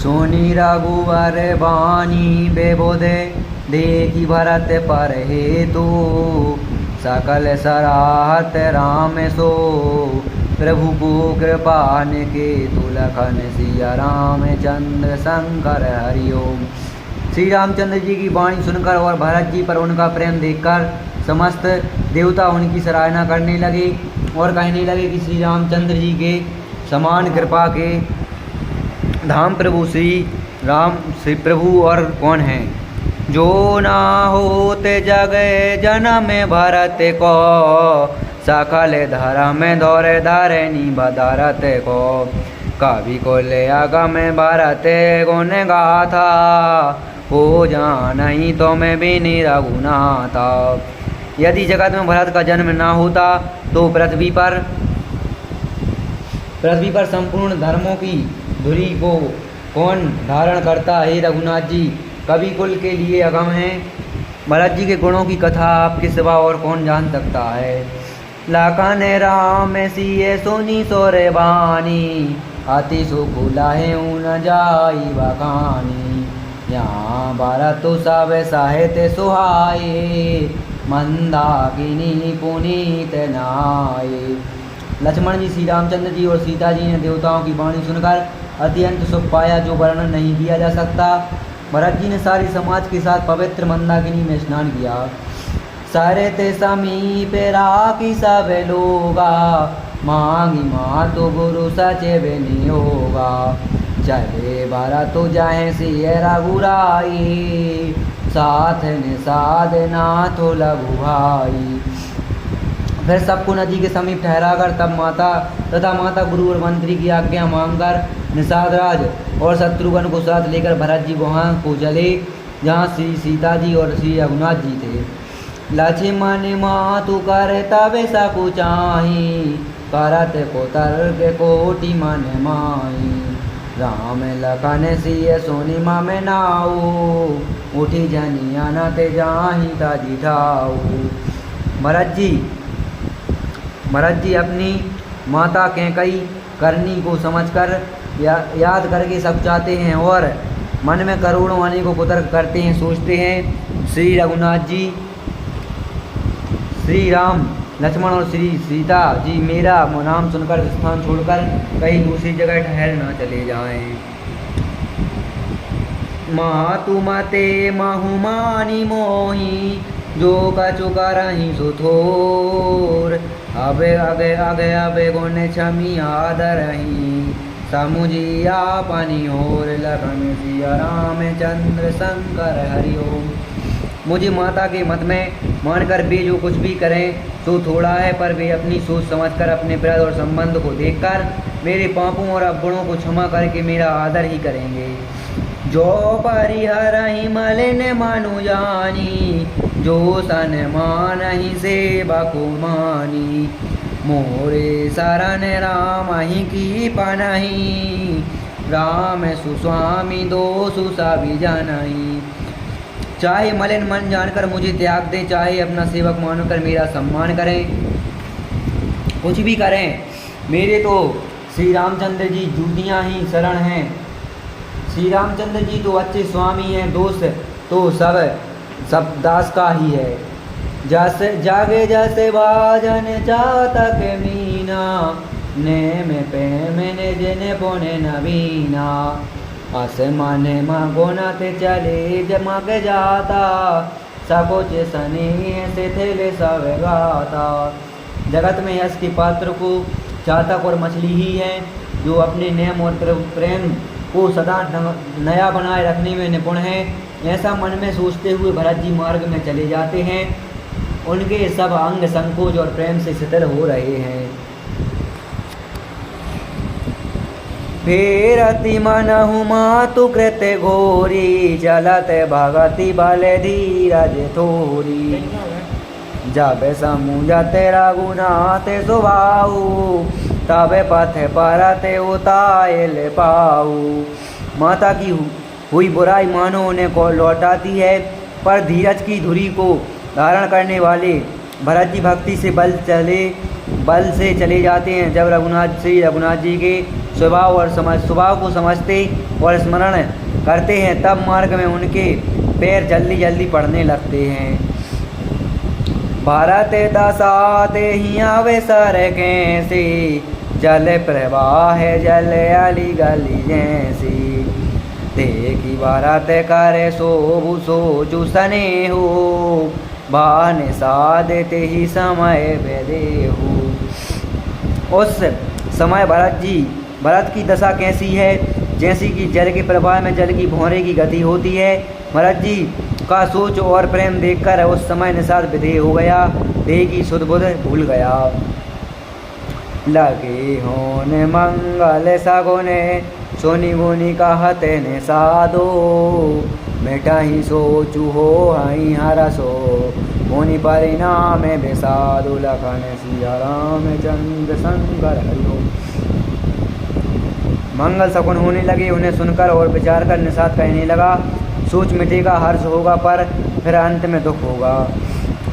सोनी रघुवर बानी बेबोधे देखी भरत पर हेतु सकल सराहत राम सो प्रभु को कृपान के तुलखन सिया रामचंद्र शंकर हरिओम। श्री रामचंद्र जी की वाणी सुनकर और भरत जी पर उनका प्रेम देखकर समस्त देवता उनकी सराहना करने लगे और कहने लगे कि श्री रामचंद्र जी के समान कृपा के धाम प्रभु श्री प्रभु और कौन हैं। जो ना होते जगह जन्म भरत को सकल धर्म दौरे धरनी बदरत को कवि को ले आगम भरत गुण गाथा हो जानही तो मैं भी रघुनाथा। यदि जगत में भरत का जन्म ना होता तो पृथ्वी पर संपूर्ण धर्मों की धुरी को कौन धारण करता। हे रघुनाथ जी, कवि कुल के लिए अगम है। भरत जी के गुणों की कथा आपके सिवा और कौन जान सकता है। लखन राम सिए सुनी सोरे बानी अति सुख लाहे न जाई बखानी। यहाँ भरत सब साहित्य सुहाए मंदाकिनी पुनीत नाये। लक्ष्मण जी, श्री रामचंद्र जी और सीता जी ने देवताओं की वाणी सुनकर अत्यंत सुख पाया जो वर्णन नहीं किया जा सकता। भरत जी ने सारी समाज के साथ पवित्र मंदाकिनी में स्नान किया। सारे ते समीप राखी सब लोगा मांगी मातु गुरु सचे विनियोगा। चले भरत तो जाए सिय रघुराई साथ निषाद नाथ लघु भाई। फिर सबको नदी के समीप ठहराकर तब माता गुरु और मंत्री की आज्ञा मांगकर निषाद राज और शत्रुघ्न को साथ लेकर भरत जी वहाँ को चले जहाँ श्री सीता जी और श्री रघुनाथ जी थे। लक्ष्मण मातु कर तब सकु चाही करत को तर्क कोटि मन माही। राम लखन सिय सोनी मम नाऊ उठी जनिया न ते जाही ताजी ठाऊ। भरत जी अपनी माता कैकेयी करनी को समझकर याद करके सब चाहते हैं और मन में करोड़ों आने को कुतर्क करते हैं। सोचते हैं श्री रघुनाथ जी, श्री राम लक्ष्मण और श्री सीता जी मेरा नाम सुनकर स्थान छोड़कर कहीं दूसरी जगह ठहर ना चले जाएं। मातु मते महुमानी मोही जो कछु करही सुथोर। अबे अगे अगे अबे गुण छमी आदरही समुझिया पानी और लखन सिया रामचंद्र शंकर हरिओम। मुझे माता के मत में मानकर वे जो कुछ भी करें तो थोड़ा है, पर वे अपनी सोच समझकर अपने प्रद और संबंध को देखकर मेरे पापों और अवगुणों को क्षमा करके मेरा आदर ही करेंगे। जो परिहर ही मलिन मनु जानी जो सन मानहि सेवा को मानी। मोरे शरण राम ही की पनहि राम सुस्वामी दोषु सभी जनहि। चाहे मलिन मन जानकर मुझे त्याग दें, चाहे अपना सेवक मानकर मेरा सम्मान करें, कुछ भी करें, मेरे तो श्री रामचंद्र जी जूतियाँ ही शरण हैं। श्री रामचंद्र जी तो अच्छे स्वामी हैं, दोष तो सब दास का ही है। जैसे जागे जैसे बाजन जातक मीना ने में पे मैंने जने पोने नवीना। आसमाने मगोनाथ चले जमग जाता सकोच सने से थेले सब गाता। जगत में यश के पात्र को चातक और मछली ही है जो अपने नेम और प्रेम को सदा नया बनाए रखने में निपुण है। ऐसा मन में सोचते हुए भरत जी मार्ग में चले जाते हैं। उनके सब अंग संकोच और प्रेम से शिथिल हो रहे हैं। फेरति मनहु मातु कृत घोरी चलत भगति बल धीरज थोरी। जब समुझत रघुनाथ सुभाऊ तब पथ परत उतायल पाऊ। माता की हुई बुराई मानो उन्हें को लौटाती है, पर धीरज की धुरी को धारण करने वाले भरत जी भक्ति से बल से चले जाते हैं। जब श्री रघुनाथ जी के स्वभाव को समझते और स्मरण करते हैं, तब मार्ग में उनके पैर जल्दी जल्दी पड़ने लगते हैं। भारत दसाते ही अवसर कैसे, जल प्रवाह जल अली गली जैसी। देखी भारत करे सोभु सोचु सने हो, बान साधते ही समय बेदेहु। उस समय भरत की दशा कैसी है, जैसी कि जल के प्रवाह में जल की भौरे की गति होती है। भरत जी का सोच और प्रेम देखकर उस समय निषाद विधेय हो गया, देह की सुध बुध भूल गया। लगे होने मंगल सगुने, सोनी गुनी कहते ने साधो। बेटा ही सोचू हो हई हरसो, मुनि परिणाम बेसाधु। लखन सिया रामचंद्र शंकर हरिओ। मंगल सगुन होने लगे, उन्हें सुनकर और विचार कर निषाद कहने लगा, सोच मिटेगा, हर्ष होगा, पर फिर अंत में दुख होगा।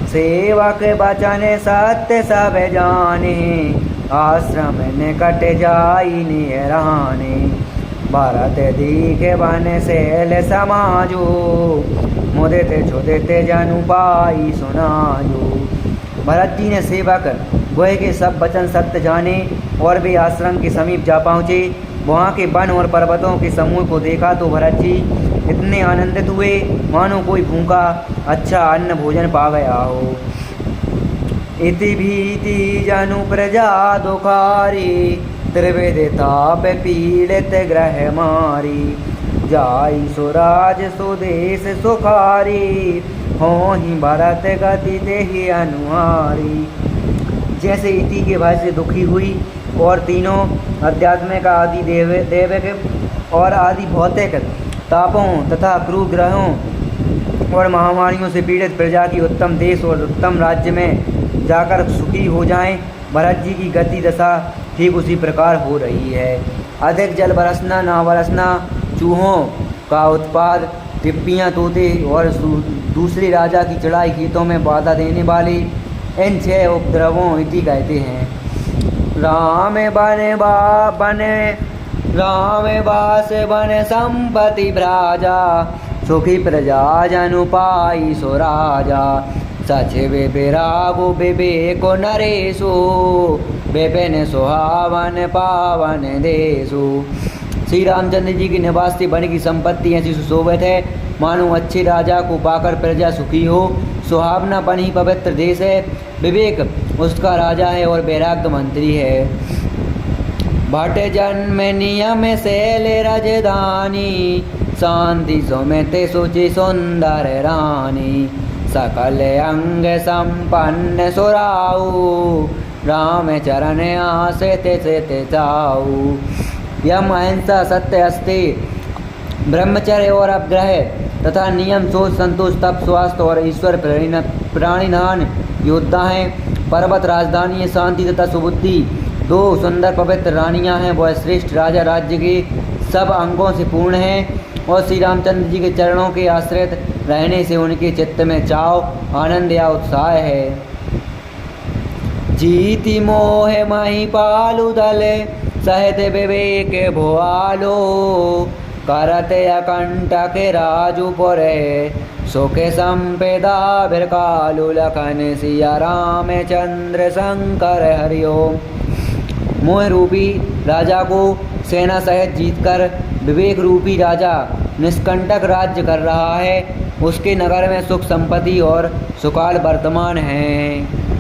सेवक बचन सत्य सब जाने, आश्रम निकट जाई निहराने। भरत दीखे बन शैल समाजो, मुदित छुदित जनु पाई सुनाजो। भरत जी ने सेवक वह के सब वचन सत्य जाने और वे आश्रम के समीप जा पहुँचे। वहाँ के वन और पर्वतों के समूह को देखा तो भरत जी इतने आनंदित हुए मानो कोई भूखा अच्छा अन्न भोजन पा गया हो। इति भीति जनु प्रजा दुखारी, त्रिविध ताप पीड़ित ग्रह मारी। जाई सुराज सुदेश सुखारी, होहि भरत गति देहि अनुहारी। जैसे इति के भय से दुखी हुई और तीनों आध्यात्मिक आदि दैविक और आदि भौतिक तापों तथा क्रूर ग्रहों और महामारियों से पीड़ित प्रजा की उत्तम देश और उत्तम राज्य में जाकर सुखी हो जाएं, भरत जी की गति दशा ठीक उसी प्रकार हो रही है। अधिक जल बरसना, ना बरसना, चूहों का उत्पाद, टिप्पियाँ, तोते और दूसरे राजा की चढ़ाई, खेतों में बाधा देने वाले, इन 6 उपद्रवों इति कहते हैं। राम बास बन संपत्ति भ्राजा, सुखी प्रजा जनु पाई सो राजा। सचिव विरागो विवेको नरेशो, विपिन सुहावन पावन देशो। श्री रामचंद्र जी के निवास से वन की संपत्ति ऐसी सुशोभित है मानो अच्छे राजा को पाकर प्रजा सुखी हो। सुहावना वन ही पवित्र देश है, विवेक उसका राजा है और वैराग्य मंत्री है। भट जन्म नियम शैल राजधानी, शांति सुमित सुचि सुंदर रानी। सकल अंग संपन्न सुराऊ, राम चरण आश्रित सित जाऊ। यम अहिंसा सत्य अस्ते ब्रह्मचर्य और अपग्रह तथा नियम सोच संतोष तप स्वास्थ्य और ईश्वर प्राणिधान योद्धा हैं। पर्वत राजधानी शांति तथा सुबुद्धि 2 सुंदर पवित्र रानियां हैं। वह श्रेष्ठ राजा राज्य के सब अंगों से पूर्ण हैं और श्री रामचंद्र जी के चरणों के आश्रित रहने से उनके चित्त में चाव, आनंद या उत्साह है। जीति मोह मही पालु दल, सहित विवेक भुआलो। करत अकंटक राजुपुर, सुख संपदा बिरकालु। लखन सिया रामचंद्र शंकर हरिओम। मोह रूपी राजा को सेना सहित जीतकर विवेक रूपी राजा निष्कंटक राज्य कर रहा है। उसके नगर में सुख संपत्ति और सुकाल वर्तमान हैं।